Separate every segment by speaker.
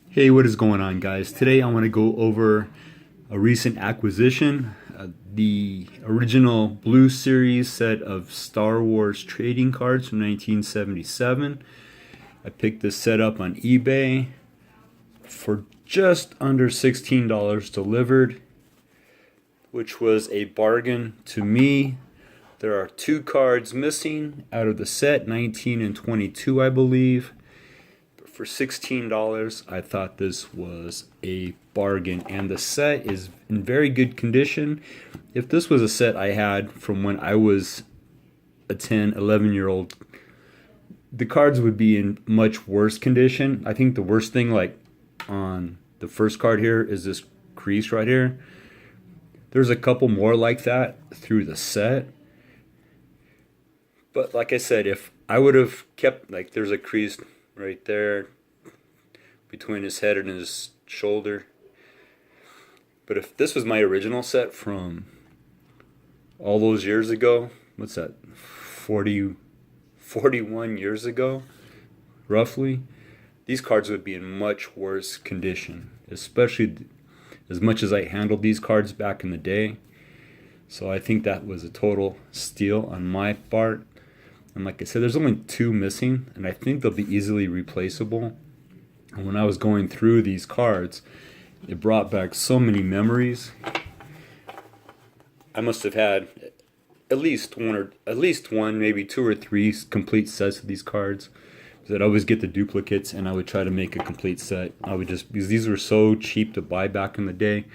Speaker 1: Hey, what is going on, guys? Today I want to go over a recent acquisition, the original Blue Series set of Star Wars trading cards from 1977. I picked this set up on eBay for just under $16 delivered, which was a bargain to me. There are two cards missing out of the set, 19 and 22, I believe. For $16, I thought this was a bargain, and the set is in very good condition. If this was a set I had from when I was a 10, 11-year-old, the cards would be in much worse condition. I think the worst thing, like on the first card here, is this crease right here. There's a couple more like that through the set. But like I said, if I would have kept, like, there's a crease right there between his head and his shoulder. But if this was my original set from all those years ago, what's that, 41 years ago, roughly, these cards would be in much worse condition, especially as much as I handled these cards back in the day. So I think that was a total steal on my part. And like I said, there's only two missing, and I think they'll be easily replaceable. And when I was going through these cards, it brought back so many memories. I must have had at least one, maybe two or three complete sets of these cards. Because I'd always get the duplicates, and I would try to make a complete set. Because these were so cheap to buy back in the day,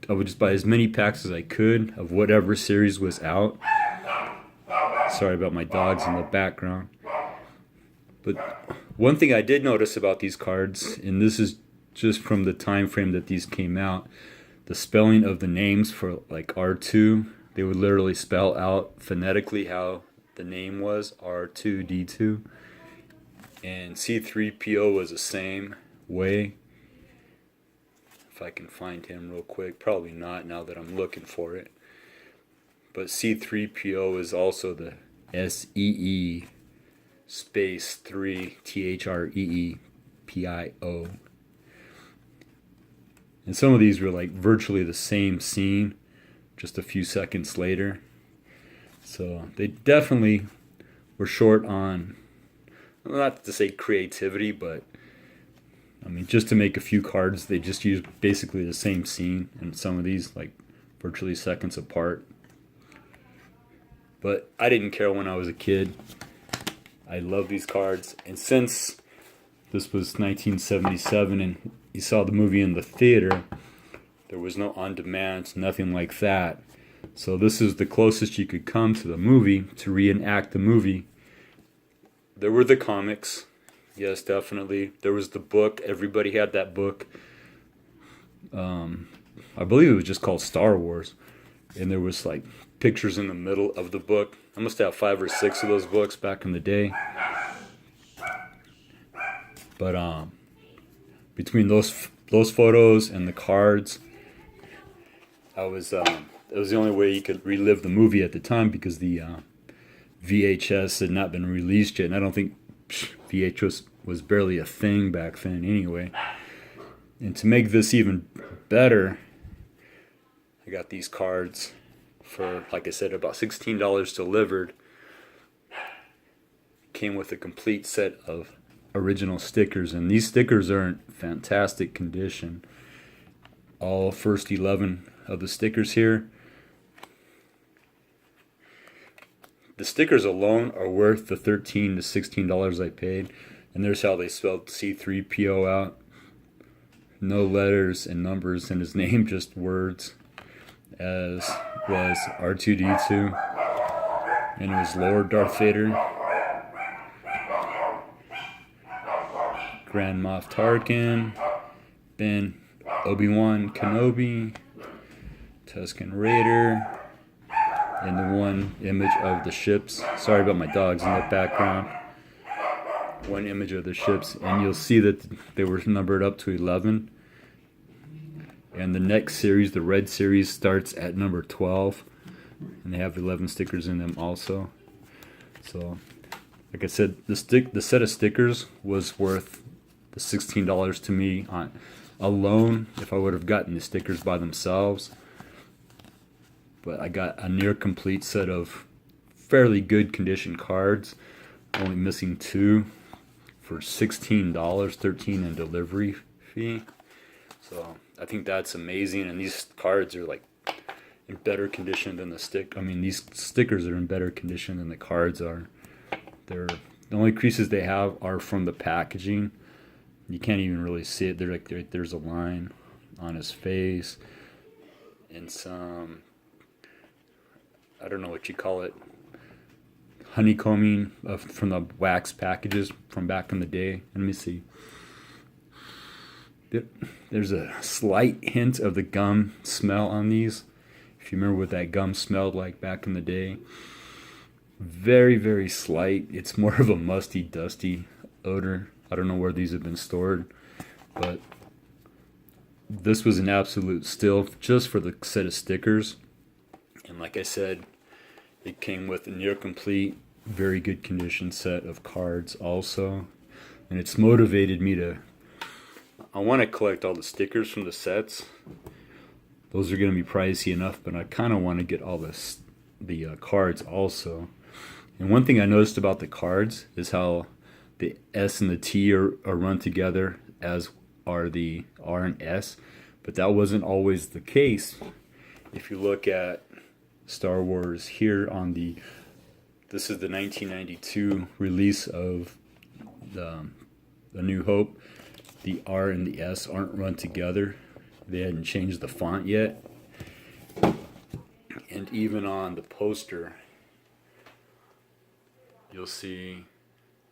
Speaker 1: I would just buy as many packs as I could of whatever series was out. Sorry about my dogs in the background. But one thing I did notice about these cards, and this is just from the time frame that these came out, the spelling of the names for like R2, they would literally spell out phonetically how the name was, R2D2. And C3PO was the same way. If I can find him real quick, probably not now that I'm looking for it. But C3PO is also the SEE space 3 THREEPIO. And some of these were like virtually the same scene, just a few seconds later. So they definitely were short on, not to say creativity, but I mean, just to make a few cards, they just used basically the same scene, and some of these like virtually seconds apart. But I didn't care when I was a kid. I love these cards. And since this was 1977 and you saw the movie in the theater, there was no on-demand, nothing like that. So this is the closest you could come to the movie, to reenact the movie. There were the comics. Yes, definitely. There was the book. Everybody had that book. I believe it was just called Star Wars. And there was like pictures in the middle of the book. I must have 5 or 6 of those books back in the day. But between those photos and the cards, it was the only way you could relive the movie at the time, because the VHS had not been released yet, and I don't think VHS was barely a thing back then anyway. And to make this even better, I got these cards for, like I said, about $16 delivered. Came with a complete set of original stickers, and these stickers are in fantastic condition. All first 11 of the stickers here. The stickers alone are worth the $13 to $16 I paid. And there's how they spelled C3PO out. No letters and numbers in his name, just words. As was R2D2. And it was Lord Darth Vader, Grand Moff Tarkin, Ben Obi-Wan Kenobi, Tusken Raider, and the one image of the ships. Sorry about my dogs in the background. One image of the ships, and you'll see that they were numbered up to 11. And the next series, the red series, starts at number 12, and they have 11 stickers in them also. So, like I said, the set of stickers was worth the $16 to me on alone if I would have gotten the stickers by themselves. But I got a near complete set of fairly good condition cards, only missing 2 for $16, $13 in delivery fee. So I think that's amazing, and these cards are like in better condition than these stickers are in better condition than the cards are. The only creases they have are from the packaging. You can't even really see it. They're like there's a line on his face and some, I don't know what you call it, honeycombing from the wax packages from back in the day. Let me see. There's a slight hint of the gum smell on these. If you remember what that gum smelled like back in the day. Very, very slight. It's more of a musty, dusty odor. I don't know where these have been stored, but this was an absolute steal just for the set of stickers. And like I said, it came with a near complete, very good condition set of cards also. And it's motivated me to, I want to collect all the stickers from the sets. Those are going to be pricey enough, but I kind of want to get all the cards also. And one thing I noticed about the cards is how the S and the T are run together, as are the R and S. But that wasn't always the case. If you look at Star Wars here on this is the 1992 release of the New Hope. The R and the S aren't run together. They hadn't changed the font yet. And even on the poster, you'll see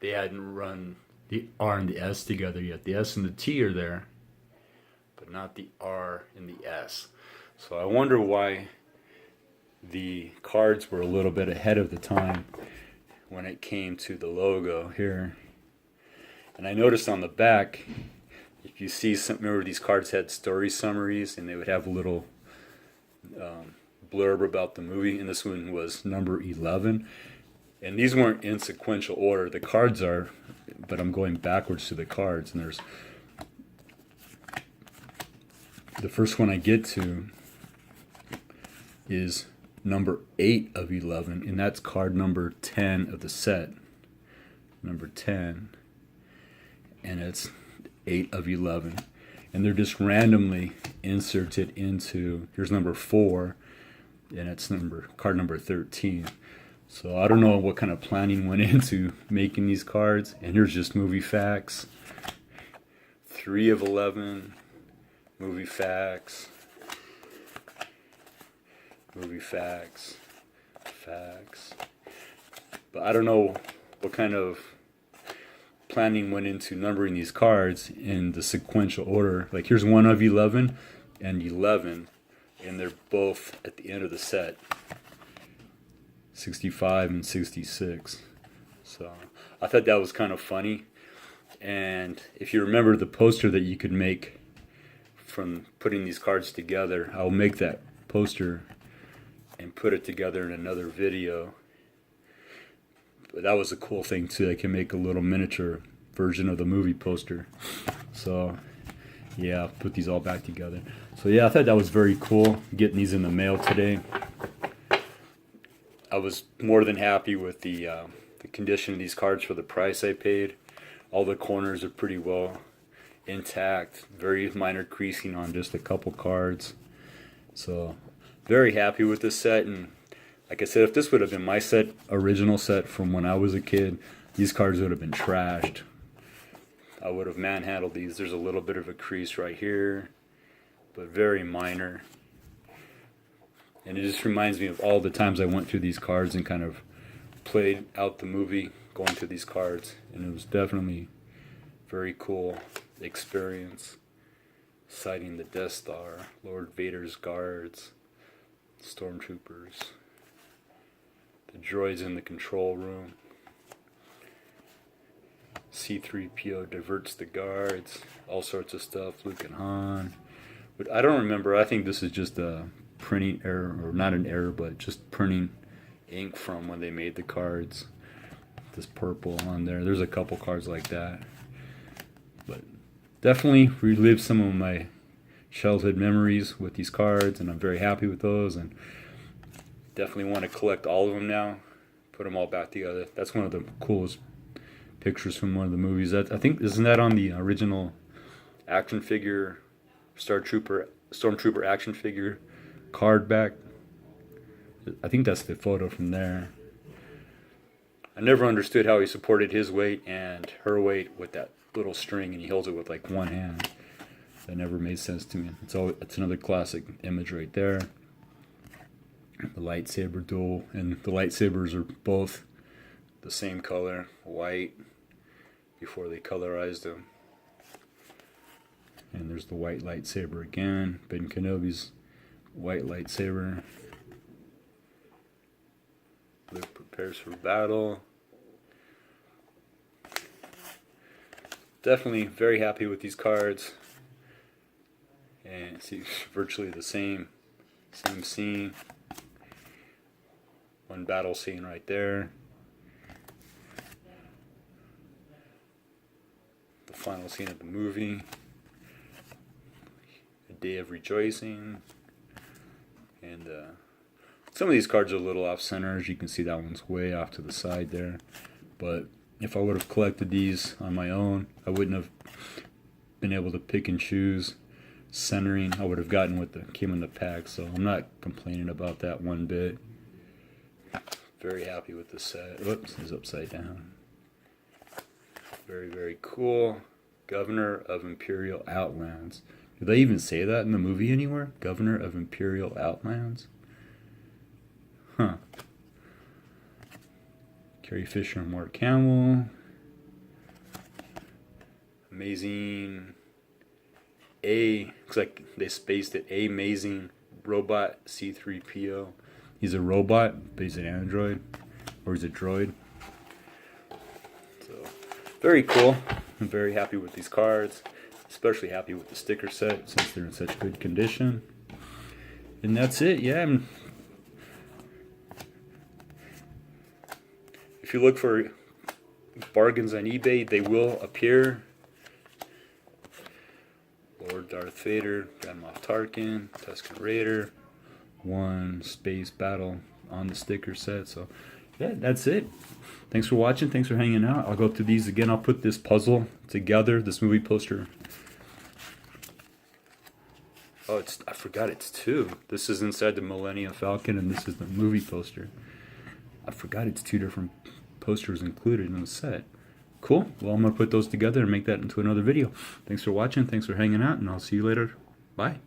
Speaker 1: they hadn't run the R and the S together yet. The S and the T are there, but not the R and the S. So I wonder why the cards were a little bit ahead of the time when it came to the logo here. And I noticed on the back, if you see remember these cards had story summaries and they would have a little blurb about the movie, and this one was number 11. And these weren't in sequential order. The cards are, but I'm going backwards to the cards, and there's the first one I get to is number 8 of 11, and that's card number 10 of the set. Number 10. And it's 8 of 11. And they're just randomly inserted into, here's number 4, and it's card number 13. So I don't know what kind of planning went into making these cards. And here's just movie facts. 3 of 11, movie facts, movie facts, facts. But I don't know what kind of planning went into numbering these cards in the sequential order. Like here's 1 of 11 and 11, and they're both at the end of the set. 65 and 66. So I thought that was kind of funny. And if you remember the poster that you could make from putting these cards together, I'll make that poster and put it together in another video. But that was a cool thing too. I can make a little miniature version of the movie poster. So yeah, I'll put these all back together. So yeah, I thought that was very cool, getting these in the mail today. I was more than happy with the condition of these cards for the price I paid. All the corners are pretty well intact. Very minor creasing on just a couple cards. So very happy with this set. And like I said, if this would have been my set, original set from when I was a kid, these cards would have been trashed. I would have manhandled these. There's a little bit of a crease right here, but very minor. And it just reminds me of all the times I went through these cards and kind of played out the movie going through these cards. And it was definitely very cool experience. Sighting the Death Star, Lord Vader's guards, stormtroopers, the droids in the control room. C-3PO diverts the guards, all sorts of stuff, Luke and Han. But I don't remember, I think this is just a printing error, or not an error, but just printing ink from when they made the cards. This purple on there. There's a couple cards like that. But definitely relived some of my childhood memories with these cards, and I'm very happy with those, and definitely want to collect all of them now, put them all back together. That's one of the coolest pictures from one of the movies. That, I think, isn't that on the original action figure, Stormtrooper action figure card back? I think that's the photo from there. I never understood how he supported his weight and her weight with that little string, and he holds it with like one hand. That never made sense to me. It's another classic image right there. The lightsaber duel, and the lightsabers are both the same color, white, before they colorized them. And there's the white lightsaber again, Ben Kenobi's white lightsaber. Luke prepares for battle. Definitely very happy with these cards. And see, virtually the same scene. One battle scene right there. The final scene of the movie. A day of rejoicing. And some of these cards are a little off center. As you can see, that one's way off to the side there. But if I would have collected these on my own, I wouldn't have been able to pick and choose centering. I would have gotten what came in the pack, so I'm not complaining about that one bit. Very happy with the set. Whoops, it's upside down. Very, very cool. Governor of Imperial Outlands. Do they even say that in the movie anywhere? Governor of Imperial Outlands? Huh. Carrie Fisher and Mark Hamill. Amazing. Looks like they spaced it. Amazing Robot C-3PO. He's a robot, but he's an android. Or he's a droid. So, very cool. I'm very happy with these cards. Especially happy with the sticker set since they're in such good condition. And that's it, yeah. If you look for bargains on eBay, they will appear. Lord Darth Vader, Grand Moff Tarkin, Tusken Raider, one space battle on the sticker set. So yeah, that's it. Thanks for watching. Thanks for hanging out. I'll go through these again. I'll put this puzzle together, this movie poster. Oh, I forgot it's two. This is inside the Millennium Falcon, and this is the movie poster. I forgot it's two different posters included in the set. Cool. Well, I'm going to put those together and make that into another video. Thanks for watching. Thanks for hanging out, and I'll see you later. Bye.